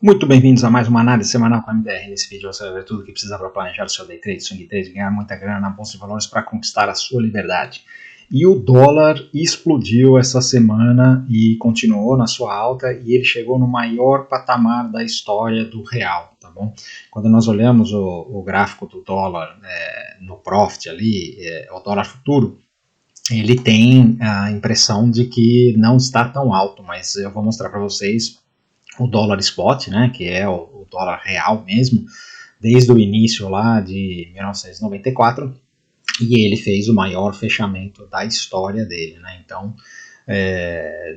Muito bem-vindos a mais uma análise semanal com a MDR. Nesse vídeo você vai ver tudo o que precisa para planejar o seu day trade, swing trade, ganhar muita grana na bolsa de valores para conquistar a sua liberdade. E o dólar explodiu essa semana e continuou na sua alta e ele chegou no maior patamar da história do real, tá bom? Quando nós olhamos o gráfico do dólar no Profit ali, o dólar futuro, ele tem a impressão de que não está tão alto, mas eu vou mostrar para vocês o dólar spot, né, que é o dólar real mesmo, desde o início lá de 1994, e ele fez o maior fechamento da história dele, né? Então,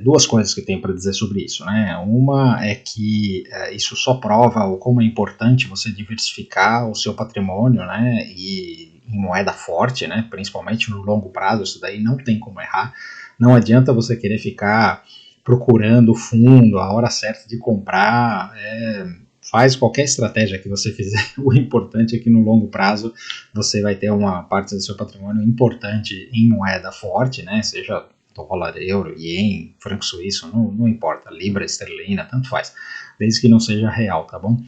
duas coisas que tenho para dizer sobre isso, né? Uma é que isso só prova como é importante você diversificar o seu patrimônio, né? E em moeda forte, né? Principalmente no longo prazo, isso daí não tem como errar. Não adianta você querer ficar procurando fundo, a hora certa de comprar, faz qualquer estratégia que você fizer, o importante é que no longo prazo você vai ter uma parte do seu patrimônio importante em moeda forte, né, seja dólar, euro, ien, franco suíço, não importa, libra, esterlina, tanto faz, desde que não seja real, tá bom?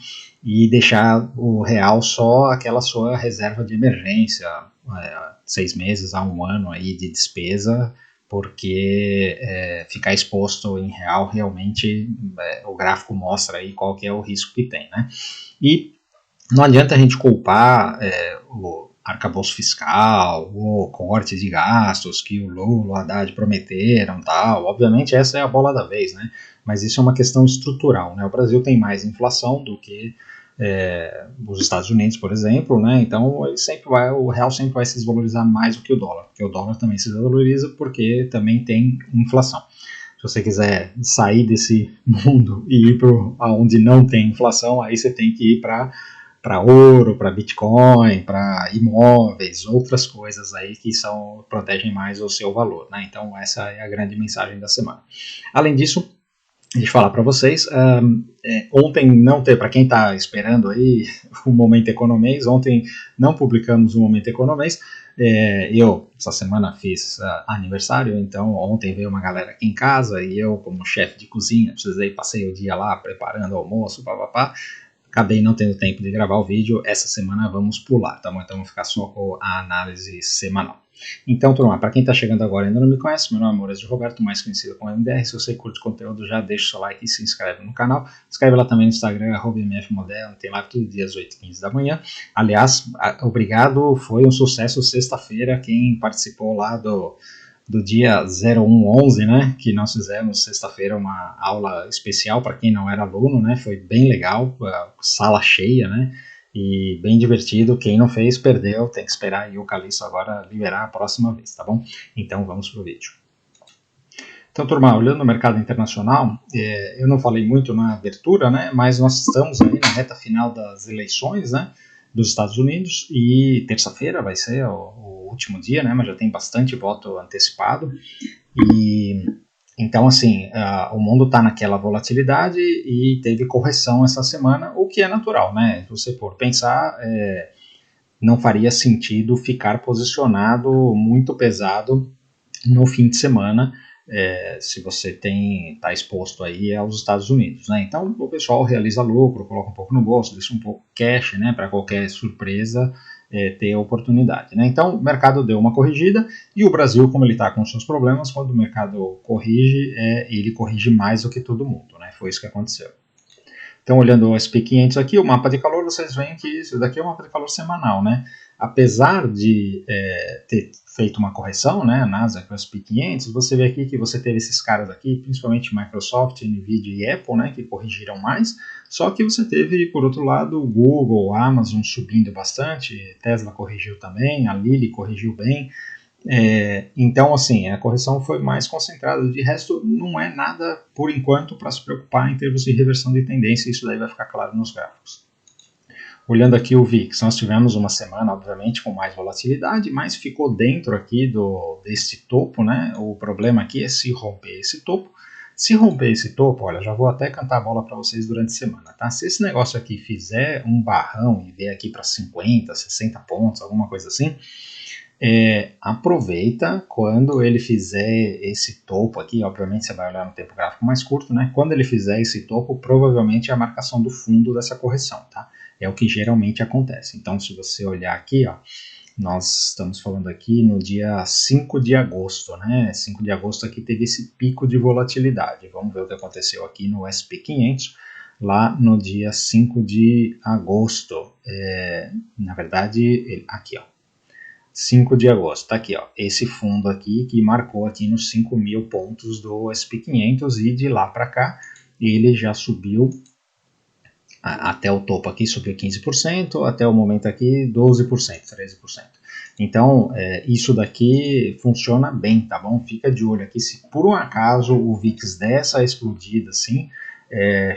E deixar o real só aquela sua reserva de emergência, 6 meses a 1 ano aí de despesa, porque ficar exposto em real realmente o gráfico mostra aí qual que é o risco que tem, né? E não adianta a gente culpar o arcabouço fiscal, o corte de gastos que o Lula, o Haddad prometeram, tal. Obviamente essa é a bola da vez, né? Mas isso é uma questão estrutural, né? O Brasil tem mais inflação do que os Estados Unidos, por exemplo, né? Então o real sempre vai se desvalorizar mais do que o dólar, porque o dólar também se desvaloriza porque também tem inflação. Se você quiser sair desse mundo e ir para onde não tem inflação, aí você tem que ir para ouro, para Bitcoin, para imóveis, outras coisas aí que protegem mais o seu valor, né? Então essa é a grande mensagem da semana. Além disso, deixa eu falar para vocês, ontem não teve, para quem está esperando aí o Momento Economês, ontem não publicamos o Momento Economês, eu essa semana fiz aniversário, então ontem veio uma galera aqui em casa e eu como chefe de cozinha, passei o dia lá preparando o almoço, papapá, acabei não tendo tempo de gravar o vídeo, essa semana vamos pular, tá bom? Então vamos ficar só com a análise semanal. Então, turma, para quem está chegando agora e ainda não me conhece, meu nome é Maurício Roberto, mais conhecido como MDR. Se você curte o conteúdo, já deixa o seu like e se inscreve no canal. Inscreve lá também no Instagram, @mfmoderno, tem live todo dia às 8h15 da manhã. Aliás, obrigado, foi um sucesso sexta-feira, quem participou lá do dia 0111, né, que nós fizemos sexta-feira uma aula especial para quem não era aluno, né, foi bem legal, sala cheia, né, e bem divertido. Quem não fez, perdeu, tem que esperar aí o Calixto agora liberar a próxima vez, tá bom? Então vamos pro vídeo. Então, turma, olhando o mercado internacional, eu não falei muito na abertura, né, mas nós estamos aí na reta final das eleições, né, dos Estados Unidos, e terça-feira vai ser o último dia, né, mas já tem bastante voto antecipado, e então, assim, o mundo está naquela volatilidade e teve correção essa semana, o que é natural, né? Se você for pensar, não faria sentido ficar posicionado muito pesado no fim de semana, se você está exposto aí aos Estados Unidos, né? Então, o pessoal realiza lucro, coloca um pouco no bolso, deixa um pouco cash, né, para qualquer surpresa ter oportunidade, né? Então, o mercado deu uma corrigida e o Brasil, como ele está com seus problemas, quando o mercado corrige, ele corrige mais do que todo mundo, né? Foi isso que aconteceu. Então, olhando o SP500 aqui, o mapa de calor, vocês veem que isso daqui é um mapa de calor semanal, né? Apesar de ter feito uma correção, né, a Nasdaq e o SP500, você vê aqui que você teve esses caras aqui, principalmente Microsoft, Nvidia e Apple, né, que corrigiram mais, só que você teve, por outro lado, o Google, a Amazon subindo bastante, Tesla corrigiu também, a Lilly corrigiu bem. Então, assim, a correção foi mais concentrada. De resto, não é nada, por enquanto, para se preocupar em termos de reversão de tendência. Isso daí vai ficar claro nos gráficos. Olhando aqui o VIX, nós tivemos uma semana, obviamente, com mais volatilidade, mas ficou dentro aqui desse topo, né? O problema aqui é se romper esse topo. Se romper esse topo, olha, já vou até cantar a bola para vocês durante a semana, tá? Se esse negócio aqui fizer um barrão e vier aqui para 50, 60 pontos, alguma coisa assim, Aproveita quando ele fizer esse topo aqui, obviamente você vai olhar no tempo gráfico mais curto, né? Quando ele fizer esse topo, provavelmente é a marcação do fundo dessa correção, tá? É o que geralmente acontece. Então, se você olhar aqui, ó, nós estamos falando aqui no dia 5 de agosto, né? 5 de agosto aqui teve esse pico de volatilidade. Vamos ver o que aconteceu aqui no S&P 500, lá no dia 5 de agosto. Na verdade, aqui, ó. 5 de agosto, tá aqui, ó, esse fundo aqui que marcou aqui nos 5.000 pontos do S&P 500 e de lá para cá ele já subiu até o topo aqui, subiu 15%, até o momento aqui 12%, 13%. Então, isso daqui funciona bem, tá bom? Fica de olho aqui, se por um acaso o VIX der essa explodida assim,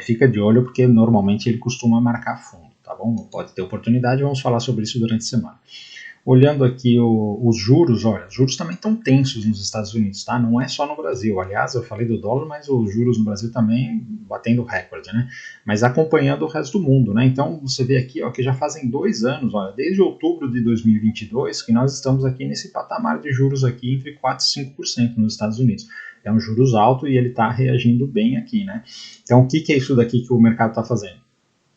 fica de olho porque normalmente ele costuma marcar fundo, tá bom? Pode ter oportunidade, vamos falar sobre isso durante a semana. Olhando aqui os juros, olha, os juros também estão tensos nos Estados Unidos, tá? Não é só no Brasil. Aliás, eu falei do dólar, mas os juros no Brasil também batendo recorde, né? Mas acompanhando o resto do mundo, né? Então, você vê aqui, ó, que já fazem 2 anos, olha, desde outubro de 2022, que nós estamos aqui nesse patamar de juros aqui entre 4% e 5% nos Estados Unidos. É um juros alto e ele está reagindo bem aqui, né? Então, o que é isso daqui que o mercado está fazendo?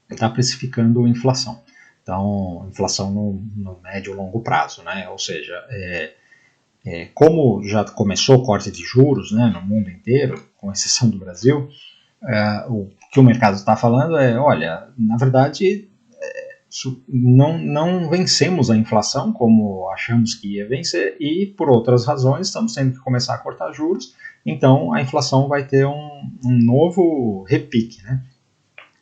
Está precificando inflação. Então, inflação no médio e longo prazo, né? Ou seja, como já começou o corte de juros, né, no mundo inteiro, com exceção do Brasil, o que o mercado está falando é, olha, na verdade, não vencemos a inflação como achamos que ia vencer e, por outras razões, estamos tendo que começar a cortar juros, então a inflação vai ter um novo repique, né?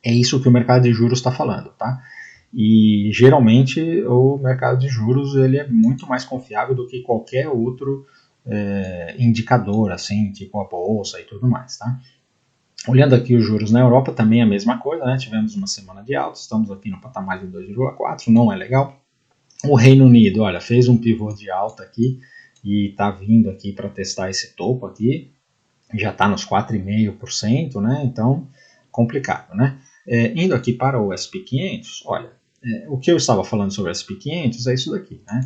É isso que o mercado de juros está falando, tá? E geralmente o mercado de juros ele é muito mais confiável do que qualquer outro indicador, assim, tipo a bolsa e tudo mais, tá? Olhando aqui os juros na Europa também é a mesma coisa, né? Tivemos uma semana de alta, estamos aqui no patamar de 2,4, não é legal. O Reino Unido, olha, fez um pivô de alta aqui e está vindo aqui para testar esse topo aqui, já está nos 4,5%, né? Então, complicado, né? Indo aqui para o S&P 500, olha, o que eu estava falando sobre o S&P 500 é isso daqui, né?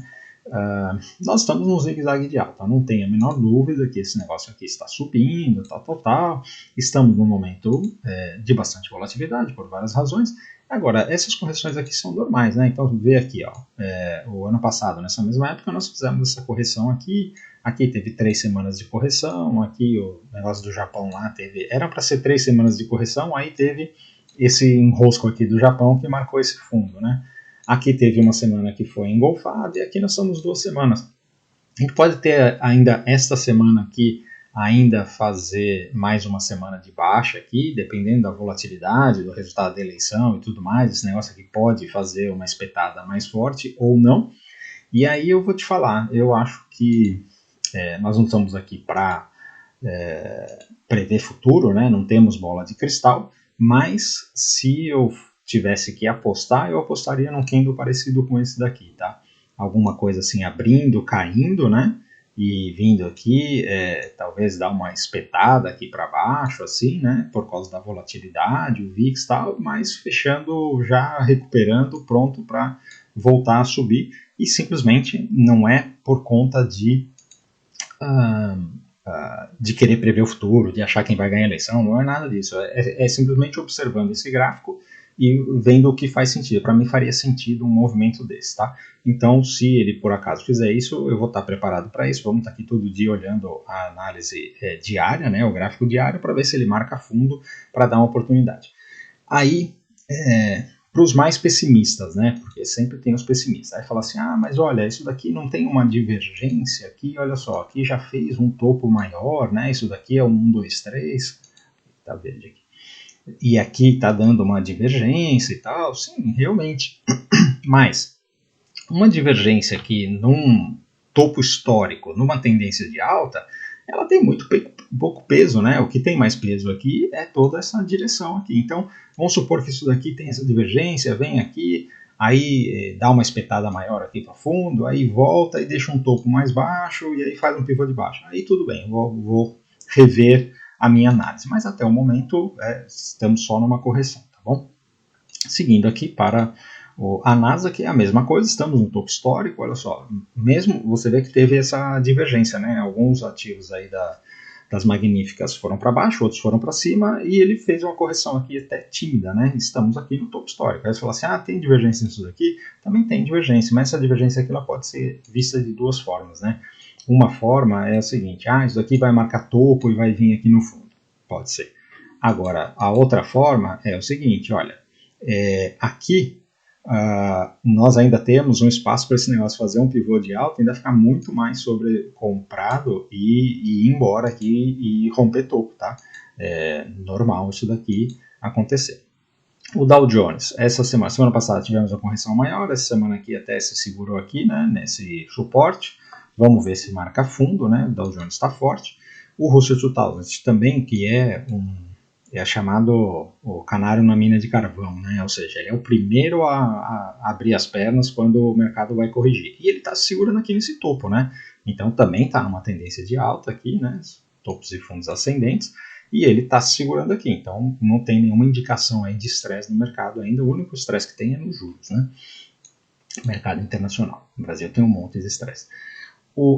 Nós estamos num zigue-zague de alta, não tem a menor dúvida que esse negócio aqui está subindo, tal. Estamos num momento de bastante volatilidade, por várias razões. Agora, essas correções aqui são normais, né? Então, vê aqui, ó, o ano passado, nessa mesma época, nós fizemos essa correção aqui teve 3 semanas de correção, aqui o negócio do Japão lá era para ser 3 semanas de correção, aí teve esse enrosco aqui do Japão que marcou esse fundo, né? Aqui teve uma semana que foi engolfada e aqui nós estamos 2 semanas. A gente pode ter ainda esta semana aqui, ainda fazer mais uma semana de baixa aqui, dependendo da volatilidade, do resultado da eleição e tudo mais. Esse negócio aqui pode fazer uma espetada mais forte ou não. E aí eu vou te falar, eu acho que nós não estamos aqui para prever futuro, né? Não temos bola de cristal, mas se eu tivesse que apostar, eu apostaria num candle parecido com esse daqui, tá? Alguma coisa assim abrindo, caindo, né? E vindo aqui, talvez dar uma espetada aqui para baixo, assim, né? Por causa da volatilidade, o VIX e tal, mas fechando, já recuperando, pronto para voltar a subir. E simplesmente não é por conta de querer prever o futuro, de achar quem vai ganhar a eleição, não é nada disso. É simplesmente observando esse gráfico e vendo o que faz sentido. Para mim faria sentido um movimento desse, tá? Então, se ele por acaso fizer isso, eu vou estar preparado para isso. Vamos estar aqui todo dia olhando a análise diária, né, o gráfico diário, para ver se ele marca fundo para dar uma oportunidade. Aí, para os mais pessimistas, né? Porque sempre tem os pessimistas. Aí fala assim, mas olha, isso daqui não tem uma divergência aqui, olha só, aqui já fez um topo maior, né? Isso daqui é um 1, 2, 3, tá verde aqui. E aqui está dando uma divergência e tal, sim, realmente. Mas uma divergência aqui num topo histórico, numa tendência de alta, ela tem muito pouco peso, né? O que tem mais peso aqui é toda essa direção aqui. Então, vamos supor que isso daqui tem essa divergência, vem aqui, aí dá uma espetada maior aqui para fundo, aí volta e deixa um topo mais baixo e aí faz um pivô de baixo. Aí tudo bem, vou rever a minha análise. Mas até o momento estamos só numa correção, tá bom? Seguindo aqui para A Nasdaq é a mesma coisa, estamos no topo histórico, olha só, mesmo você vê que teve essa divergência, né? Alguns ativos aí das magníficas foram para baixo, outros foram para cima, e ele fez uma correção aqui até tímida, né? Estamos aqui no topo histórico. Aí você fala assim, tem divergência nisso daqui? Também tem divergência, mas essa divergência aqui ela pode ser vista de duas formas, né? Uma forma é a seguinte, isso daqui vai marcar topo e vai vir aqui no fundo. Pode ser. Agora, a outra forma é o seguinte, olha, aqui nós ainda temos um espaço para esse negócio fazer um pivô de alta, ainda ficar muito mais sobrecomprado e ir embora aqui e romper topo, tá? É normal isso daqui acontecer. O Dow Jones, essa semana passada tivemos uma correção maior, essa semana aqui até se segurou aqui, né, nesse suporte. Vamos ver se marca fundo, né? O Dow Jones está forte. O Russell 2000 também, que é chamado o canário na mina de carvão, né? Ou seja, ele é o primeiro a abrir as pernas quando o mercado vai corrigir. E ele está segurando aqui nesse topo, né? Então também está numa tendência de alta aqui, né? Topos e fundos ascendentes. E ele está se segurando aqui. Então não tem nenhuma indicação aí de estresse no mercado ainda. O único estresse que tem é nos juros, né? Mercado internacional. No Brasil tem um monte de estresse.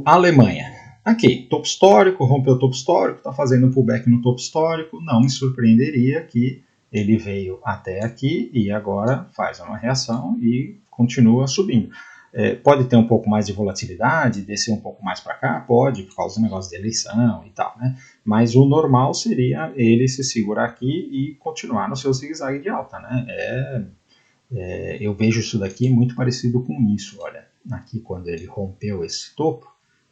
A Alemanha. Aqui, topo histórico, rompeu o topo histórico, está fazendo um pullback no topo histórico, não me surpreenderia que ele veio até aqui e agora faz uma reação e continua subindo. Pode ter um pouco mais de volatilidade, descer um pouco mais para cá, pode, por causa do negócio de eleição e tal, né? Mas o normal seria ele se segurar aqui e continuar no seu zigue-zague de alta, né? Eu vejo isso daqui muito parecido com isso, olha. Aqui quando ele rompeu esse topo,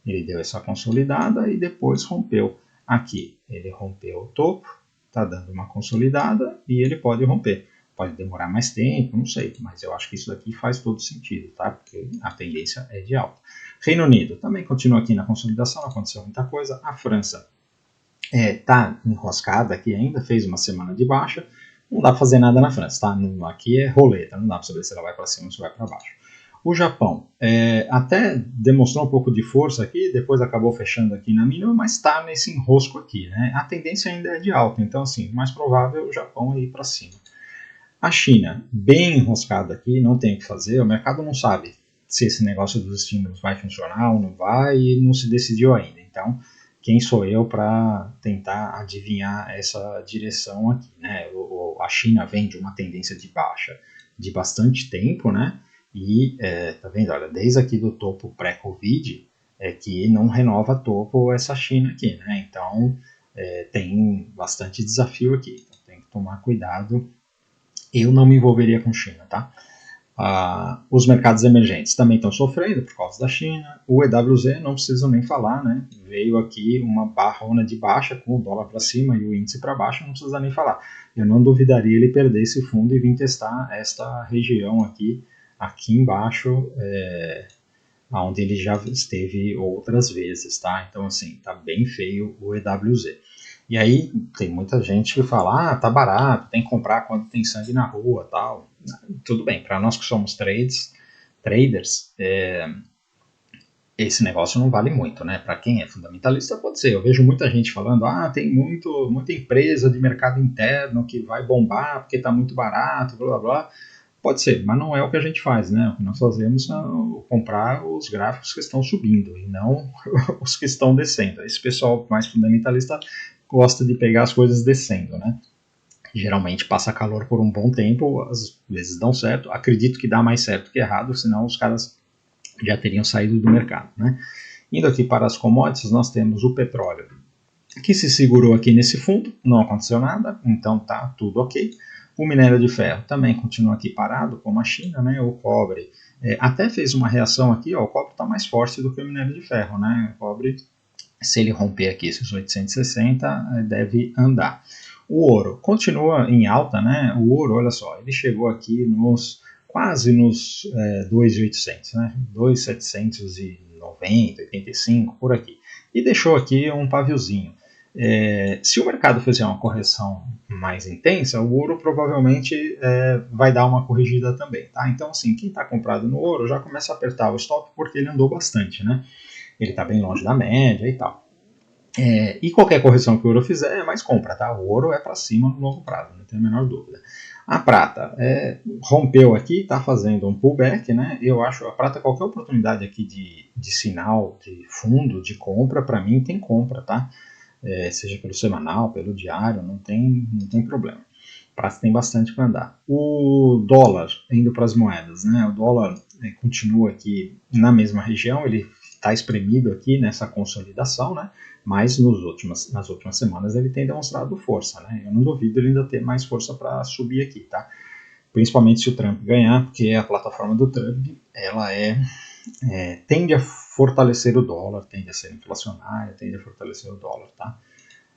ele deu essa consolidada e depois rompeu aqui. Ele rompeu o topo, está dando uma consolidada e ele pode romper. Pode demorar mais tempo, não sei, mas eu acho que isso daqui faz todo sentido, tá? Porque a tendência é de alta. Reino Unido também continua aqui na consolidação, não aconteceu muita coisa. A França está enroscada aqui ainda, fez uma semana de baixa. Não dá para fazer nada na França, tá? Aqui é roleta, não dá para saber se ela vai para cima ou se vai para baixo. O Japão até demonstrou um pouco de força aqui, depois acabou fechando aqui na mínima, mas está nesse enrosco aqui, né? A tendência ainda é de alta, então assim, o mais provável é o Japão ir para cima. A China, bem enroscada aqui, não tem o que fazer, o mercado não sabe se esse negócio dos estímulos vai funcionar ou não vai e não se decidiu ainda. Então, quem sou eu para tentar adivinhar essa direção aqui, né? A China vem de uma tendência de baixa de bastante tempo, né? E tá vendo, olha, desde aqui do topo pré-Covid que não renova topo essa China aqui, né? Então tem bastante desafio aqui, então tem que tomar cuidado. Eu não me envolveria com China, tá? Os mercados emergentes também estão sofrendo por causa da China. O EWZ não preciso nem falar, né? Veio aqui uma barrona de baixa com o dólar para cima e o índice para baixo, não precisa nem falar. Eu não duvidaria ele perder esse fundo e vir testar esta região aqui embaixo, onde ele já esteve outras vezes, tá? Então, assim, tá bem feio o EWZ. E aí, tem muita gente que fala, tá barato, tem que comprar quando tem sangue na rua, tal. Tudo bem, para nós que somos traders, esse negócio não vale muito, né? Para quem é fundamentalista, pode ser. Eu vejo muita gente falando, tem muita empresa de mercado interno que vai bombar porque tá muito barato, blá, blá, blá. Pode ser, mas não é o que a gente faz, né? O que nós fazemos é comprar os gráficos que estão subindo e não os que estão descendo. Esse pessoal mais fundamentalista gosta de pegar as coisas descendo, né? Geralmente passa calor por um bom tempo, às vezes dão certo. Acredito que dá mais certo que errado, senão os caras já teriam saído do mercado, né? Indo aqui para as commodities, nós temos o petróleo, que se segurou aqui nesse fundo, não aconteceu nada, então tá tudo ok. O minério de ferro também continua aqui parado, como a China, né? O cobre até fez uma reação aqui, ó, o cobre está mais forte do que o minério de ferro, né? O cobre, se ele romper aqui esses 860, deve andar. O ouro continua em alta, né? O ouro, olha só, ele chegou aqui quase nos 2.800, né? 2.790, 85, por aqui. E deixou aqui um paviozinho. Se o mercado fizer uma correção mais intensa, o ouro provavelmente vai dar uma corrigida também, tá? Então, assim, quem está comprado no ouro já começa a apertar o stop porque ele andou bastante, né? Ele está bem longe da média e tal. E qualquer correção que o ouro fizer é mais compra, tá? O ouro é para cima no longo prazo, não tem a menor dúvida. A prata rompeu aqui, está fazendo um pullback, né? Eu acho a prata, qualquer oportunidade aqui de sinal, de fundo, de compra, para mim tem compra, tá? Seja pelo semanal, pelo diário, não tem problema. Prata tem bastante para andar. O dólar, indo para as moedas, né? O dólar continua aqui na mesma região, ele está espremido aqui nessa consolidação, né? Mas nas últimas semanas ele tem demonstrado força, né? Eu não duvido ele ainda ter mais força para subir aqui, tá? Principalmente se o Trump ganhar, porque a plataforma do Trump, ela tende a fortalecer o dólar, tende a ser inflacionária, tende a fortalecer o dólar, tá?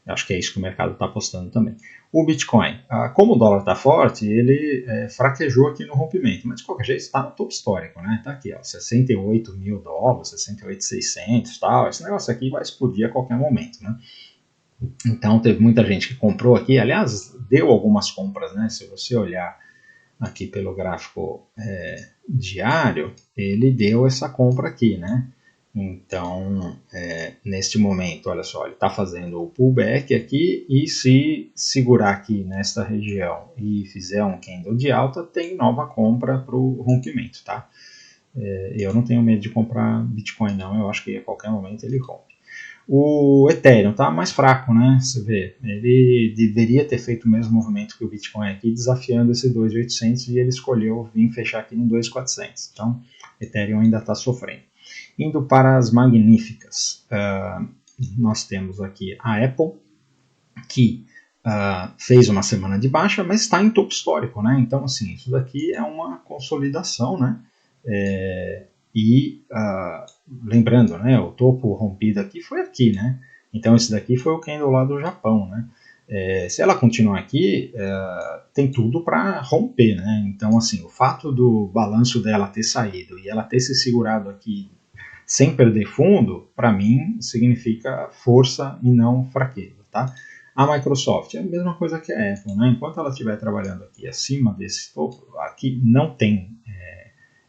Eu acho que é isso que o mercado está apostando também. O Bitcoin, como o dólar está forte, ele fraquejou aqui no rompimento, mas de qualquer jeito está no topo histórico, né? Está aqui, ó, 68 mil dólares, 68.600 tal. Esse negócio aqui vai explodir a qualquer momento, né? Então teve muita gente que comprou aqui, aliás, deu algumas compras, né? Se você olhar aqui pelo gráfico diário, ele deu essa compra aqui, né? Então, neste momento, olha só, ele está fazendo o pullback aqui e se segurar aqui nesta região e fizer um candle de alta, tem nova compra para o rompimento, tá? Eu não tenho medo de comprar Bitcoin não, eu acho que a qualquer momento ele rompe. O Ethereum está mais fraco, né? Você vê, ele deveria ter feito o mesmo movimento que o Bitcoin aqui, desafiando esse 2.800 e ele escolheu vir fechar aqui no 2.400. Então, Ethereum ainda está sofrendo. Indo para as magníficas, nós temos aqui a Apple, que fez uma semana de baixa, mas está em topo histórico, né? Então, assim, isso daqui é uma consolidação, né? Lembrando, né, o topo rompido aqui foi aqui, né? Então esse daqui foi o candle lá do Japão, né? Se ela continuar aqui, tem tudo para romper, né? Então assim, o fato do balanço dela ter saído e ela ter se segurado aqui sem perder fundo, para mim significa força e não fraqueza, tá? A Microsoft é a mesma coisa que a Apple, né? Enquanto ela estiver trabalhando aqui acima desse topo, aqui não tem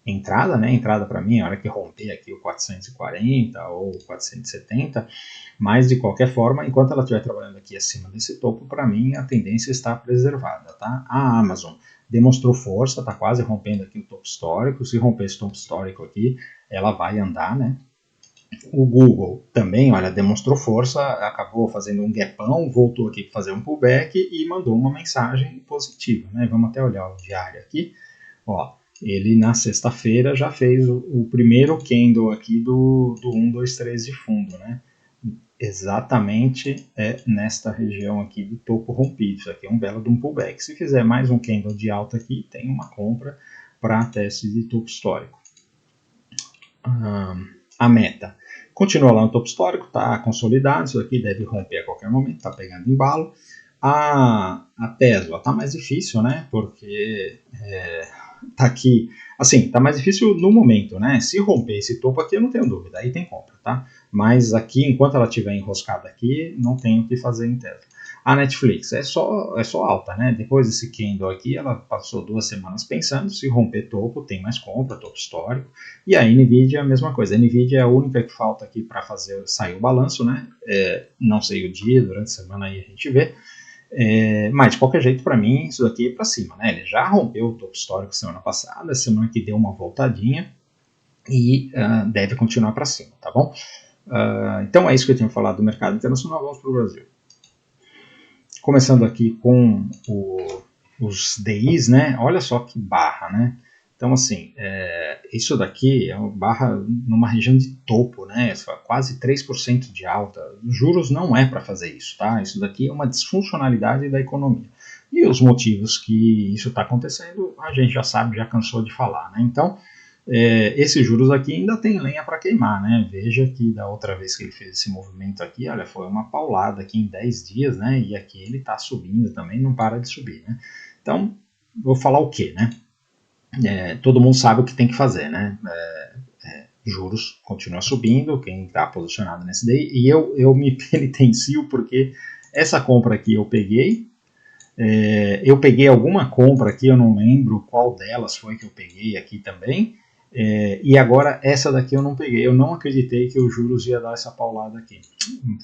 entrada, né? Entrada para mim, a hora que romper aqui o 440 ou 470, mas de qualquer forma, enquanto ela estiver trabalhando aqui acima desse topo, para mim a tendência está preservada, tá? A Amazon demonstrou força, está quase rompendo aqui o topo histórico, se romper esse topo histórico aqui, ela vai andar, né? O Google também, olha, demonstrou força, acabou fazendo um gapão, voltou aqui para fazer um pullback e mandou uma mensagem positiva, né? Vamos até olhar o diário aqui, ó. Ele na sexta-feira já fez o primeiro candle aqui do 1, 2, 3 de fundo, né? Exatamente nesta região aqui do topo rompido. Isso aqui é um belo de um pullback. Se fizer mais um candle de alta aqui, tem uma compra para teste de topo histórico. A Meta continua lá no topo histórico, está consolidado. Isso aqui deve romper a qualquer momento, está pegando embalo. A Tesla está mais difícil, né? Porque tá aqui, assim, tá mais difícil no momento, né? Se romper esse topo aqui, eu não tenho dúvida, aí tem compra, tá? Mas aqui, enquanto ela estiver enroscada aqui, não tem o que fazer em Tesla. A Netflix é só alta, né? Depois desse candle aqui, ela passou 2 semanas pensando, se romper topo, tem mais compra, topo histórico. E a Nvidia é a mesma coisa. A Nvidia é a única que falta aqui para sair o balanço, né? Não sei o dia, durante a semana aí a gente vê. Mas de qualquer jeito, para mim, isso daqui é para cima, né? Ele já rompeu o topo histórico semana passada, semana que deu uma voltadinha e deve continuar para cima, tá bom? Então é isso que eu tinha falado do mercado internacional. Vamos para o Brasil. Começando aqui com os DIs, né? Olha só que barra, né? Então, assim, isso daqui é uma barra numa região de topo, né? Quase 3% de alta. Os juros não é para fazer isso, tá? Isso daqui é uma disfuncionalidade da economia. E os motivos que isso está acontecendo, a gente já sabe, já cansou de falar, né? Então, esses juros aqui ainda tem lenha para queimar, né? Veja que da outra vez que ele fez esse movimento aqui, olha, foi uma paulada aqui em 10 dias, né? E aqui ele está subindo também, não para de subir, né? Então, vou falar o quê, né? Todo mundo sabe o que tem que fazer, né? Juros continua subindo, quem está posicionado nesse daí, e eu me penitencio porque essa compra aqui eu peguei alguma compra aqui, eu não lembro qual delas foi que eu peguei aqui também, e agora essa daqui eu não peguei, eu não acreditei que os juros ia dar essa paulada aqui.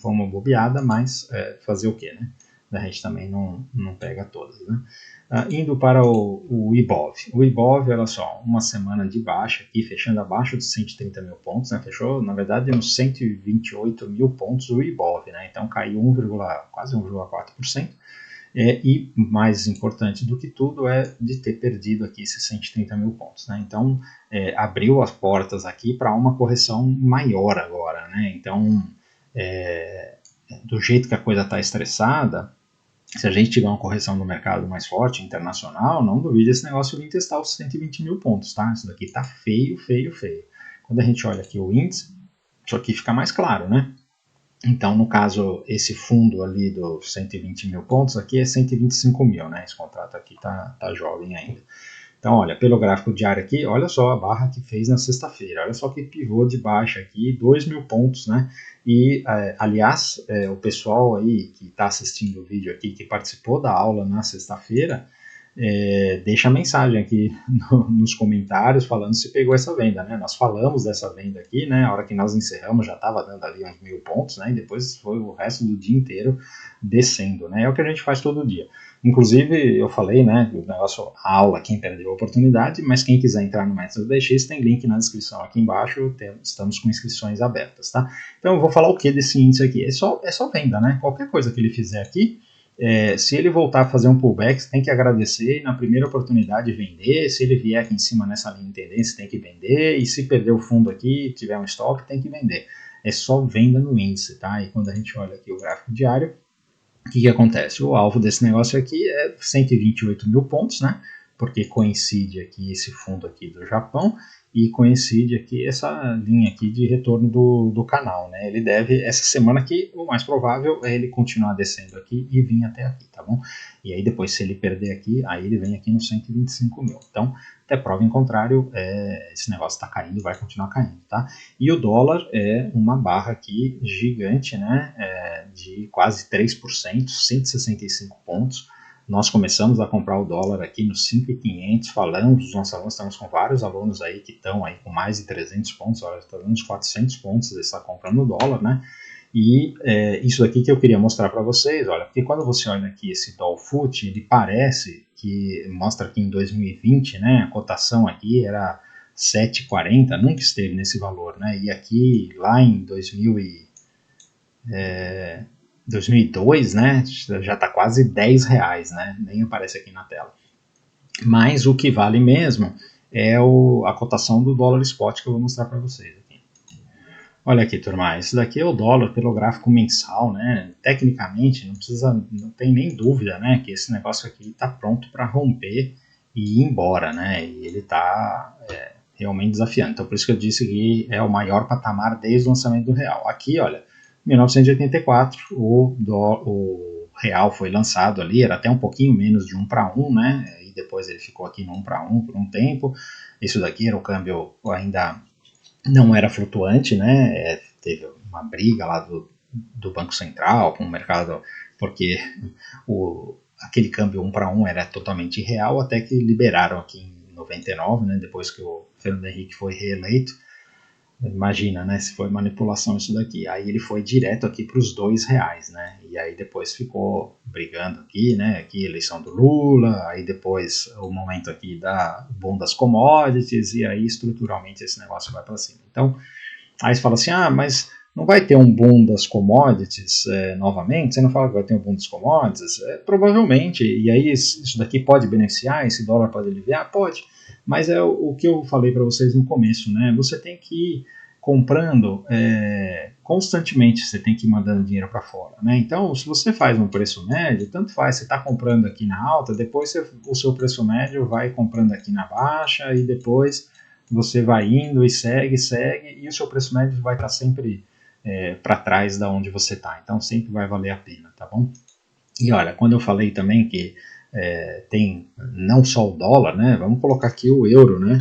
Foi uma bobeada, mas fazer o quê, né? a gente também não pega todas, né? Indo para o Ibov. O Ibov, olha só, uma semana de baixa aqui, fechando abaixo dos 130 mil pontos, né? Fechou, na verdade, nos 128 mil pontos o Ibov, né? Então caiu quase 1,4%. E mais importante do que tudo é de ter perdido aqui esses 130 mil pontos, né? Então abriu as portas aqui para uma correção maior agora, né? Então do jeito que a coisa está estressada, se a gente tiver uma correção no mercado mais forte, internacional, não duvide esse negócio vir testar os 120 mil pontos, tá? Isso daqui tá feio, feio, feio. Quando a gente olha aqui o índice, isso aqui fica mais claro, né? Então, no caso, esse fundo ali dos 120 mil pontos aqui é 125 mil, né? Esse contrato aqui tá jovem ainda. Então, olha, pelo gráfico diário aqui, olha só a barra que fez na sexta-feira. Olha só que pivô de baixa aqui, 2 mil pontos, né? E, aliás, o pessoal aí que está assistindo o vídeo aqui, que participou da aula na sexta-feira, deixa a mensagem aqui nos comentários falando se pegou essa venda, né? Nós falamos dessa venda aqui, né? A hora que nós encerramos já estava dando ali uns 1000 pontos, né? E depois foi o resto do dia inteiro descendo, né? É o que a gente faz todo dia. Inclusive, eu falei, né, o negócio, a aula, quem perdeu a oportunidade, mas quem quiser entrar no Método DX, tem link na descrição aqui embaixo, estamos com inscrições abertas, tá? Então, eu vou falar o que desse índice aqui? É só venda, né? Qualquer coisa que ele fizer aqui, se ele voltar a fazer um pullback, você tem que agradecer e na primeira oportunidade vender. Se ele vier aqui em cima nessa linha de tendência, tem que vender. E se perder o fundo aqui, tiver um stop, tem que vender. É só venda no índice, tá? E quando a gente olha aqui o gráfico diário, o que acontece? O alvo desse negócio aqui é 128 mil pontos, né? Porque coincide aqui esse fundo aqui do Japão e coincide aqui essa linha aqui de retorno do canal, né? Ele deve, essa semana aqui, o mais provável é ele continuar descendo aqui e vir até aqui, tá bom? E aí depois, se ele perder aqui, aí ele vem aqui nos 125 mil. Então, até prova em contrário, esse negócio está caindo, vai continuar caindo, tá? E o dólar é uma barra aqui gigante, né? De quase 3%, 165 pontos. Nós começamos a comprar o dólar aqui nos 5.500, falamos, os nossos alunos, estamos com vários alunos aí que estão aí com mais de 300 pontos, olha, está dando uns 400 pontos, eles estão comprando o dólar, né? E isso aqui que eu queria mostrar para vocês, olha, porque quando você olha aqui esse Dolfut, ele parece que, mostra aqui em 2020, né, a cotação aqui era 7,40, nunca esteve nesse valor, né? E aqui, lá em 2002, né, já está quase 10 reais, né, nem aparece aqui na tela. Mas o que vale mesmo é a cotação do dólar spot que eu vou mostrar para vocês aqui. Olha aqui, turma, esse daqui é o dólar pelo gráfico mensal, né, tecnicamente não tem nem dúvida, né, que esse negócio aqui está pronto para romper e ir embora, né, e ele está realmente desafiando. Então por isso que eu disse que é o maior patamar desde o lançamento do real. Aqui, olha, 1984, o real foi lançado ali, era até um pouquinho menos de 1 para 1, né? E depois ele ficou aqui no 1 para 1 por um tempo. Isso daqui era o câmbio ainda não era flutuante, né? Teve uma briga lá do Banco Central com o mercado, porque aquele câmbio 1 para 1 era totalmente irreal, até que liberaram aqui em 99, né? Depois que o Fernando Henrique foi reeleito. Imagina, né, se foi manipulação isso daqui. Aí ele foi direto aqui para os R$2, né, e aí depois ficou brigando aqui, né, aqui eleição do Lula, aí depois o momento aqui da boom das commodities, e aí estruturalmente esse negócio vai para cima. Então, aí você fala assim, mas não vai ter um boom das commodities novamente? Você não fala que vai ter um boom das commodities? Provavelmente, e aí isso daqui pode beneficiar, esse dólar pode aliviar? Pode. Mas é o que eu falei para vocês no começo, né? Você tem que ir comprando constantemente, você tem que ir mandando dinheiro para fora, né? Então, se você faz um preço médio, tanto faz, você está comprando aqui na alta, depois o seu preço médio vai comprando aqui na baixa e depois você vai indo e segue, e o seu preço médio vai estar sempre para trás da onde você está. Então, sempre vai valer a pena, tá bom? E olha, quando eu falei também que tem não só o dólar, né? Vamos colocar aqui o euro, né?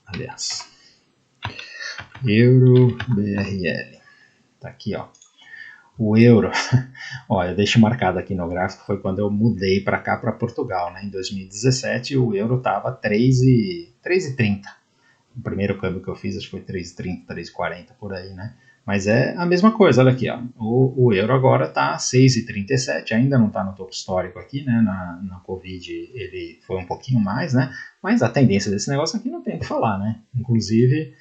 Aliás, euro BRL. Tá aqui, ó. O euro, olha, deixa marcado aqui no gráfico, foi quando eu mudei para cá, para Portugal, né? Em 2017, o euro estava 3,30. O primeiro câmbio que eu fiz, acho que foi 3,30, 3,40 por aí, né? Mas é a mesma coisa, olha aqui, ó. O euro agora está 6,37, ainda não está no topo histórico aqui, né? Na Covid ele foi um pouquinho mais, né? Mas a tendência desse negócio aqui não tem o que falar, né? Inclusive,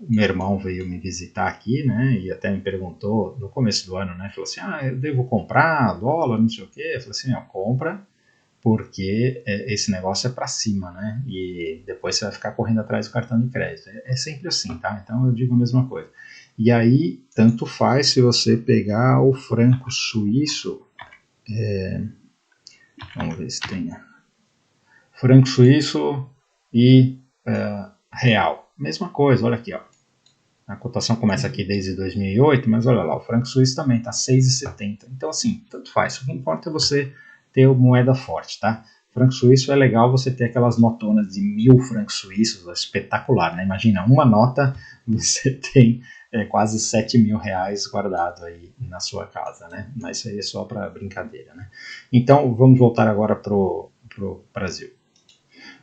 meu irmão veio me visitar aqui, né? E até me perguntou no começo do ano, né? Falou assim: eu devo comprar dólar, não sei o quê. Eu falei assim: compra, porque esse negócio é para cima, né? E depois você vai ficar correndo atrás do cartão de crédito. É sempre assim, tá? Então eu digo a mesma coisa. E aí, tanto faz se você pegar o franco suíço. Vamos ver se tem. Franco suíço e real. Mesma coisa, olha aqui, ó. A cotação começa aqui desde 2008, mas olha lá, o franco suíço também está 6,70. Então, assim, tanto faz. O que importa é você ter moeda forte, tá? Franco suíço é legal você ter aquelas notonas de 1.000 francos suíços, espetacular, né? Imagina, uma nota você tem quase 7 mil reais guardado aí na sua casa, né? Mas isso aí é só para brincadeira, né? Então, vamos voltar agora pro Brasil.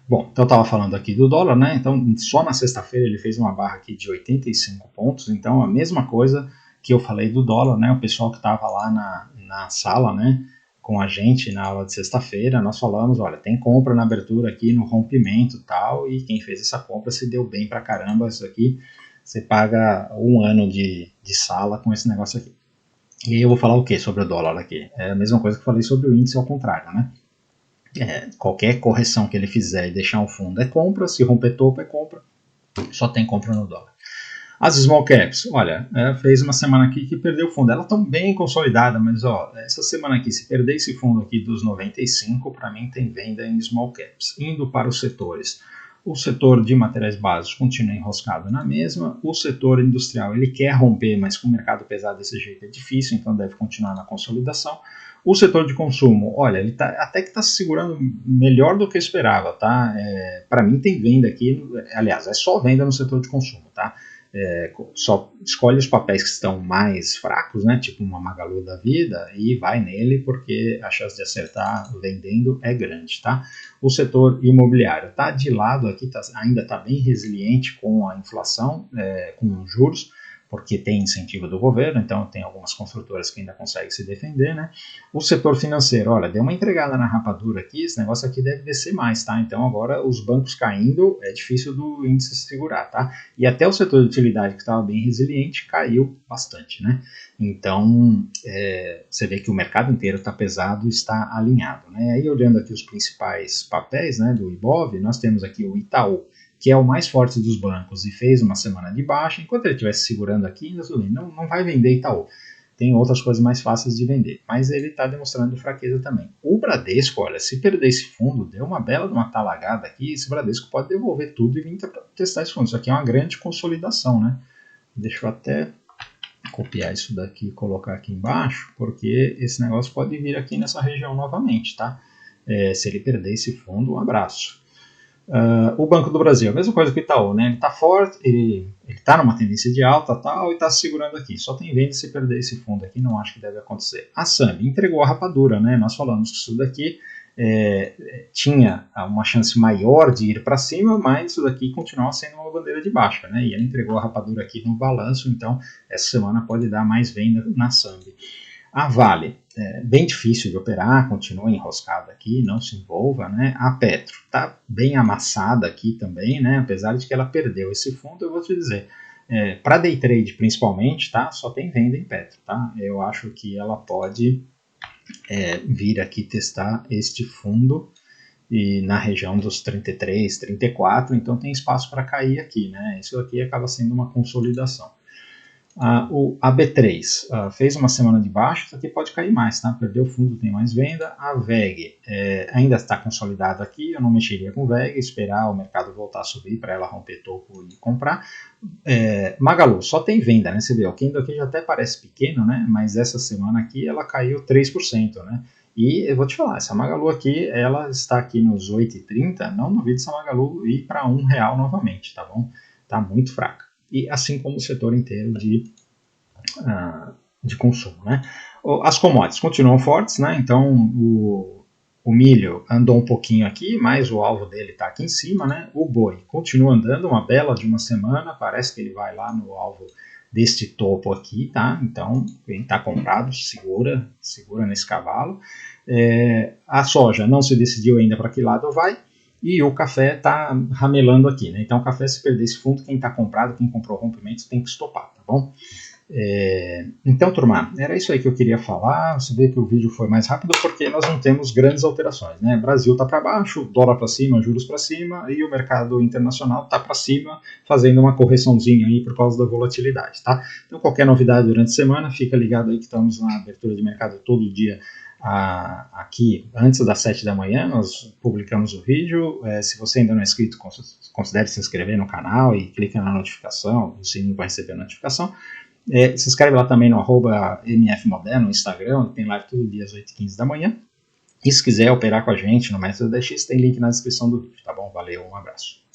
Bom, então eu estava falando aqui do dólar, né? Então, só na sexta-feira ele fez uma barra aqui de 85 pontos. Então, a mesma coisa que eu falei do dólar, né? O pessoal que estava lá na sala, né? Com a gente na aula de sexta-feira, nós falamos, olha, tem compra na abertura aqui no rompimento e tal, e quem fez essa compra se deu bem pra caramba. Isso aqui, você paga um ano de sala com esse negócio aqui. E aí eu vou falar o que sobre o dólar aqui? É a mesma coisa que eu falei sobre o índice ao contrário, né? Qualquer correção que ele fizer e deixar um fundo é compra, se romper topo é compra, só tem compra no dólar. As small caps, olha, fez uma semana aqui que perdeu o fundo, elas estão bem consolidadas, mas ó, essa semana aqui, se perder esse fundo aqui dos 95, para mim tem venda em small caps. Indo para os setores, o setor de materiais básicos continua enroscado na mesma, o setor industrial ele quer romper, mas com o mercado pesado desse jeito é difícil, então deve continuar na consolidação. O setor de consumo, olha, ele até que está se segurando melhor do que eu esperava, tá? Para mim tem venda aqui, aliás, é só venda no setor de consumo, tá? Só escolhe os papéis que estão mais fracos, né? Tipo uma Magalu da vida, e vai nele porque a chance de acertar vendendo é grande, tá? O setor imobiliário está de lado aqui, ainda está bem resiliente com a inflação, com os juros, porque tem incentivo do governo, então tem algumas construtoras que ainda conseguem se defender, né? O setor financeiro, olha, deu uma entregada na rapadura aqui, esse negócio aqui deve descer mais, tá? Então agora os bancos caindo, é difícil do índice se segurar, tá? E até o setor de utilidade, que estava bem resiliente, caiu bastante, né? Então, você vê que o mercado inteiro está pesado e está alinhado, né? Aí olhando aqui os principais papéis, né, do Ibov, nós temos aqui o Itaú, que é o mais forte dos bancos e fez uma semana de baixa. Enquanto ele estivesse segurando aqui, não vai vender Itaú. Tem outras coisas mais fáceis de vender, mas ele está demonstrando fraqueza também. O Bradesco, olha, se perder esse fundo, deu uma bela de uma talagada aqui, esse Bradesco pode devolver tudo e vir testar esse fundo. Isso aqui é uma grande consolidação, né? Deixa eu até copiar isso daqui e colocar aqui embaixo, porque esse negócio pode vir aqui nessa região novamente, tá? Se ele perder esse fundo, um abraço. O Banco do Brasil, a mesma coisa que o Itaú, né? Ele está forte, ele está numa tendência de alta tal, e está se segurando aqui. Só tem venda se perder esse fundo aqui, não acho que deve acontecer. A SAMB entregou a rapadura, né? Nós falamos que isso daqui tinha uma chance maior de ir para cima, mas isso daqui continua sendo uma bandeira de baixa, né? E ela entregou a rapadura aqui no balanço, então essa semana pode dar mais venda na SAMB. A Vale, bem difícil de operar, continua enroscada aqui, não se envolva, né? A Petro está bem amassada aqui também, né? Apesar de que ela perdeu esse fundo, eu vou te dizer, para day trade principalmente, tá? Só tem venda em Petro, tá? Eu acho que ela pode vir aqui testar este fundo e na região dos 33, 34, então tem espaço para cair aqui, né? Isso aqui acaba sendo uma consolidação. A B3 fez uma semana de baixo, isso aqui pode cair mais, tá? Perdeu o fundo, tem mais venda. A VEG ainda está consolidada aqui, eu não mexeria com VEG, esperar o mercado voltar a subir para ela romper topo e comprar. Magalu, só tem venda, né? Você vê, o candle aqui já até parece pequeno, né? Mas essa semana aqui ela caiu 3%, né? E eu vou te falar, essa Magalu aqui, ela está aqui nos 8,30, não duvido essa Magalu ir para R$1 novamente, tá bom? Tá muito fraca. E assim como o setor inteiro de consumo, né? As commodities continuam fortes, né? Então O milho andou um pouquinho aqui, mas o alvo dele está aqui em cima, né? O boi continua andando, uma bela de uma semana, parece que ele vai lá no alvo deste topo aqui, tá? Então, quem está comprado, segura nesse cavalo. A soja não se decidiu ainda para que lado vai, e o café está ramelando aqui, né? Então, o café, se perder esse fundo, quem está comprado, quem comprou rompimentos, tem que estopar, tá bom? Então, turma, era isso aí que eu queria falar. Você vê que o vídeo foi mais rápido porque nós não temos grandes alterações, né? Brasil está para baixo, dólar para cima, juros para cima, e o mercado internacional está para cima, fazendo uma correçãozinha aí por causa da volatilidade, tá? Então, qualquer novidade durante a semana, fica ligado aí que estamos na abertura de mercado todo dia. Aqui, antes das 7 da manhã, nós publicamos o vídeo. Se você ainda não é inscrito, considere se inscrever no canal e clique na notificação, no sininho para receber a notificação. Se inscreve lá também no @mfmoderno no Instagram, tem live todo dia às 8h15 da manhã. E se quiser operar com a gente no Método 10x, tem link na descrição do vídeo, tá bom? Valeu, um abraço.